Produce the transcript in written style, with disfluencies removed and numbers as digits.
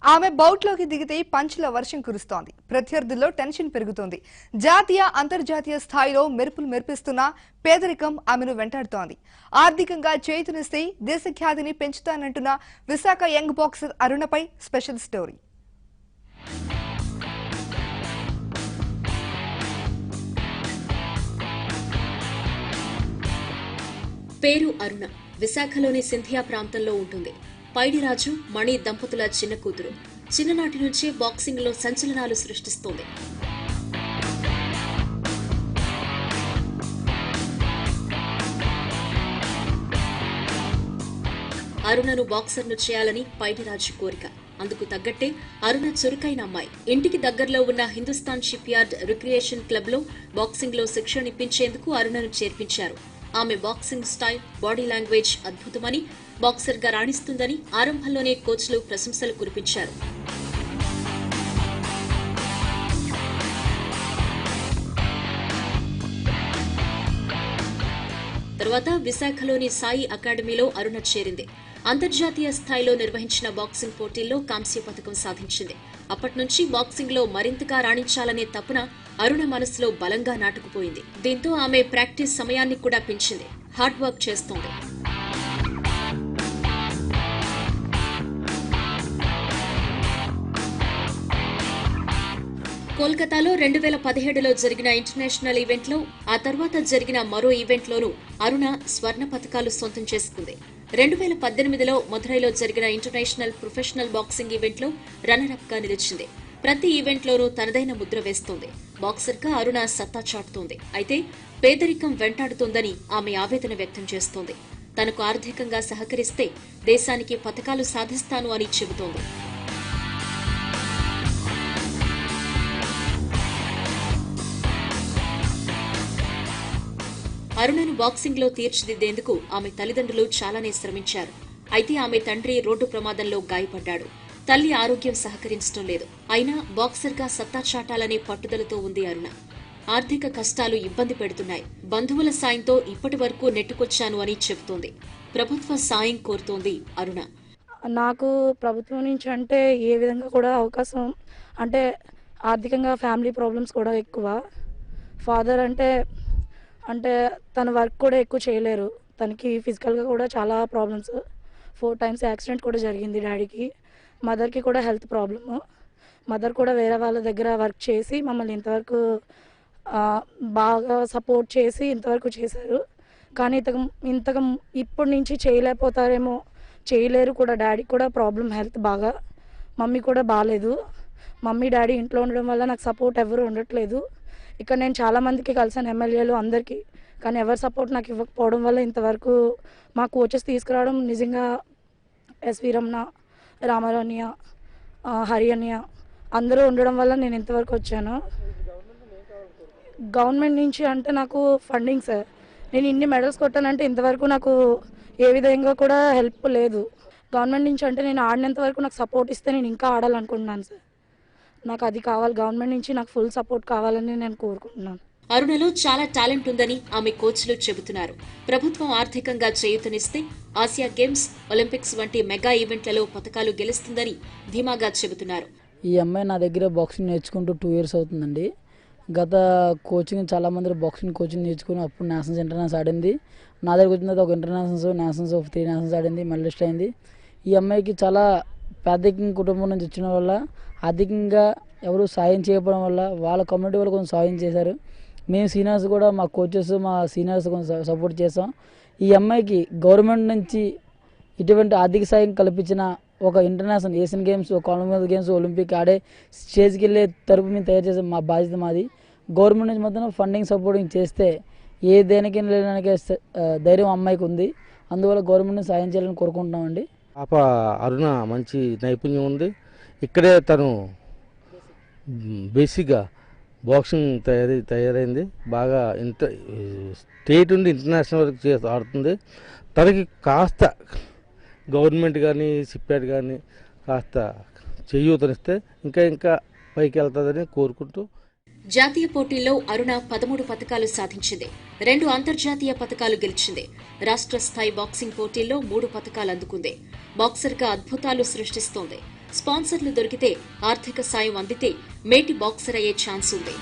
ఆమె బౌట్లోకి దిగితే పంచుల వర్షం కురుస్తోంది. ప్రత్యర్థుల్లో టెన్షన్ పెరుగుతోంది. జాతీయ అంతర్జాతీయ స్థాయిలో మెరుపులు మెరిపిస్తున్న పేదరికం ఆమెను వెంటాడుతోంది. ఆర్థికంగా చేతునిస్తే దేశ ఖ్యాతిని పెంచుతానంటున్న విశాఖ యంగ్ బాక్సర్ అరుణపై స్పెషల్ స్టోరీ. పేరు అరుణ. విశాఖలోని సింధియా ప్రాంతంలో ఉంటుంది. పైడిరాజు, మణి దంపతుల చిన్న కూతురు. చిన్ననాటి నుంచే బాక్సింగ్ లో సంచలనాలు సృష్టిస్తోంది. అరుణను బాక్సర్ను చేయాలని పైడిరాజు కోరిక. అందుకు తగ్గట్టే అరుణ చురుకైన అమ్మాయి. ఇంటికి దగ్గరలో ఉన్న Hindustan shipyard recreation club లో బాక్సింగ్ లో శిక్షణ ఇప్పించేందుకు అరుణను చేర్పించారు. ఆమె బాక్సింగ్ స్టైల్, బాడీ లాంగ్వేజ్ అద్భుతమని, బాక్సర్ గా రాణిస్తుందని ఆరంభంలోనే కోచ్లు ప్రశంసలు కురిపించారు. తర్వాత విశాఖలోని సాయి అకాడమీలో అరుణ చేరింది. అంతర్జాతీయ స్థాయిలో నిర్వహించిన బాక్సింగ్ పోటీల్లో కాంస్య పథకం సాధించింది. అప్పటి నుంచి బాక్సింగ్ లో మరింతగా రాణించాలనే తపన అరుణ మనసులో బలంగా నాటుకుపోయింది. దీంతో ఆమె ప్రాక్టీస్ సమయాన్ని కూడా పెంచింది. హార్డ్ వర్క్ చేస్తోంది. కోల్కతాలో 2017లో జరిగిన ఇంటర్నేషనల్ ఈవెంట్లో, ఆ తర్వాత జరిగిన మరో ఈవెంట్లోనూ అరుణ స్వర్ణ పతకాలు సొంతం చేసుకుంది. 2018లో మధురైలో జరిగిన ఇంటర్నేషనల్ ప్రొఫెషనల్ బాక్సింగ్ ఈవెంట్లో రన్నరప్ గా నిలిచింది. ప్రతి ఈవెంట్లోనూ తనదైన ముద్ర వేస్తోంది. బాక్సర్గా అరుణ సత్తా చాటుతోంది. అయితే పేదరికం వెంటాడుతోందని ఆమె ఆవేదన వ్యక్తం చేస్తోంది. తనకు ఆర్థికంగా సహకరిస్తే దేశానికి పతకాలు సాధిస్తాను అని చెబుతోంది. అరుణను బాక్సింగ్ లో తీర్చిదిద్దేందుకు ఆమె తల్లిదండ్రులు చాలానే శ్రమించారు. అయితే ఆమె తండ్రి రోడ్డు ప్రమాదంలో గాయపడ్డాడు. తల్లి ఆరోగ్యం సహకరించడం లేదు. అయినా బాక్సర్ గా సత్తా చాటాలనే పట్టుదలతో ఉంది అరుణ. ఆర్థిక కష్టాలు ఇబ్బంది పెడుతున్నాయి. బంధువుల సాయంతో ఇప్పటి వరకు నెట్టుకొచ్చాను అని చెబుతోంది. ప్రభుత్వ సాయం కోరుతోంది అరుణ. నాకు ప్రభుత్వం నుంచి అంటే ఏ విధంగా కూడా అవకాశం, అంటే ఆర్థికంగా ఫ్యామిలీ ప్రాబ్లమ్స్ కూడా ఎక్కువ. ఫాదర్ అంటే తన వర్క్ కూడా ఎక్కువ చేయలేరు. తనకి ఫిజికల్గా కూడా చాలా ప్రాబ్లమ్స్. 4 times యాక్సిడెంట్ కూడా జరిగింది డాడీకి. మదర్కి కూడా హెల్త్ ప్రాబ్లము. మదర్ కూడా వేరే వాళ్ళ దగ్గర వర్క్ చేసి మమ్మల్ని ఇంతవరకు బాగా సపోర్ట్ చేసి ఇంతవరకు చేశారు. కానీ ఇప్పటి నుంచి చేయలేకపోతారేమో, చేయలేరు కూడా. డాడీకి కూడా ప్రాబ్లం, హెల్త్ బాగా. మమ్మీ కూడా బాగాలేదు. మమ్మీ డాడీ ఇంట్లో ఉండడం వల్ల నాకు సపోర్ట్ ఎవరు ఉండట్లేదు. ఇక్కడ నేను చాలామందికి కలిసాను, ఎమ్మెల్యేలు అందరికీ. కానీ ఎవరి సపోర్ట్ నాకు ఇవ్వకపోవడం వల్ల ఇంతవరకు మా కోచెస్ తీసుకురావడం నిజంగా ఎస్వి రమణ, రామారాణ్య, హరియన్య అందరూ ఉండడం వల్ల నేను ఇంతవరకు వచ్చాను. గవర్నమెంట్ నుంచి అంటే నాకు ఫండింగ్ సార్. నేను ఇన్ని మెడల్స్ కొట్టానంటే ఇంతవరకు నాకు ఏ విధంగా కూడా హెల్ప్ లేదు. గవర్నమెంట్ నుంచి అంటే నేను ఆడినంత వరకు నాకు సపోర్ట్ ఇస్తే నేను ఇంకా ఆడాలనుకుంటున్నాను సార్. నాకు అది కావాలి. గవర్నమెంట్ నుంచి నాకు ఫుల్ సపోర్ట్ కావాలని నేను కోరుకుంటున్నాను. అరుణలో చాలా టాలెంట్ ఉందని ఆమె కోచ్లు చెబుతున్నారు. ప్రభుత్వం ఆర్థికంగా చేయూతనిస్తే ఆసియా గేమ్స్, ఒలింపిక్స్ వంటి మెగా ఈవెంట్లలో పతకాలు గెలుస్తుందని ధీమాగా చెబుతున్నారు. ఈ అమ్మాయి నా దగ్గర బాక్సింగ్ నేర్చుకుంటూ 2 years అవుతుందండి. గత కోచింగ్ చాలా మంది బాక్సింగ్ కోచింగ్ నేర్చుకుని అప్పుడు నేషనల్స్, ఇంటర్నేషనల్స్ ఆడింది. నా దగ్గర వచ్చిన తర్వాత ఒక నేషనల్స్ 3 nationals ఆడింది, మెడలిస్ట్ అయింది. ఈ అమ్మాయికి చాలా పేదరిక కుటుంబం నుంచి వచ్చిన వల్ల ఆర్థికంగా ఎవరు సాయం చేయకపోవడం వల్ల వాళ్ళ కమ్యూనిటీ వాళ్ళు కొంచెం సాయం చేశారు. మేము సీనియర్స్ కూడా, మా కోచెస్, మా సీనియర్స్ కొంచెం సపోర్ట్ చేసాం. ఈ అమ్మాయికి గవర్నమెంట్ నుంచి ఇటువంటి ఆర్థిక సాయం కల్పించిన ఒక international Asian games, Commonwealth games, Olympic ఆడే స్టేజ్కి వెళ్ళే తరపు మేము తయారు చేసే మా బాధ్యత మాది. గవర్నమెంట్ నుంచి మొత్తం ఫండింగ్ సపోర్టింగ్ చేస్తే ఏ దేనికి లేడానికి ధైర్యం అమ్మాయికి ఉంది. అందువల్ల గవర్నమెంట్ సాయం చేయాలని కోరుకుంటున్నామండి. పాప అరుణ మంచి నైపుణ్యం ఉంది. ఇక్కడే తను బేసిక్గా బాక్సింగ్ తయారైంది. బాగా స్టేట్ నుండి ఇంటర్నేషనల్ వరకు ఆడుతుంది. తనకి కాస్త గవర్నమెంట్ కానీ, సిప్యాట్ కానీ కాస్త చేయూతనిస్తే ఇంకా పైకి వెళ్తుందని కోరుకుంటూ. జాతీయ పోటీల్లో అరుణ 13 పతకాలు సాధించింది. 2 అంతర్జాతీయ పతకాలు గెలిచింది. రాష్ట్ర స్థాయి బాక్సింగ్ పోటీల్లో 3 పతకాలు అందుకుంది. బాక్సర్గా అద్భుతాలు సృష్టిస్తోంది. స్పాన్సర్లు దొరికితే, ఆర్థిక సాయం అందితే మేటి బాక్సర్ అయ్యే ఛాన్స్ ఉంది.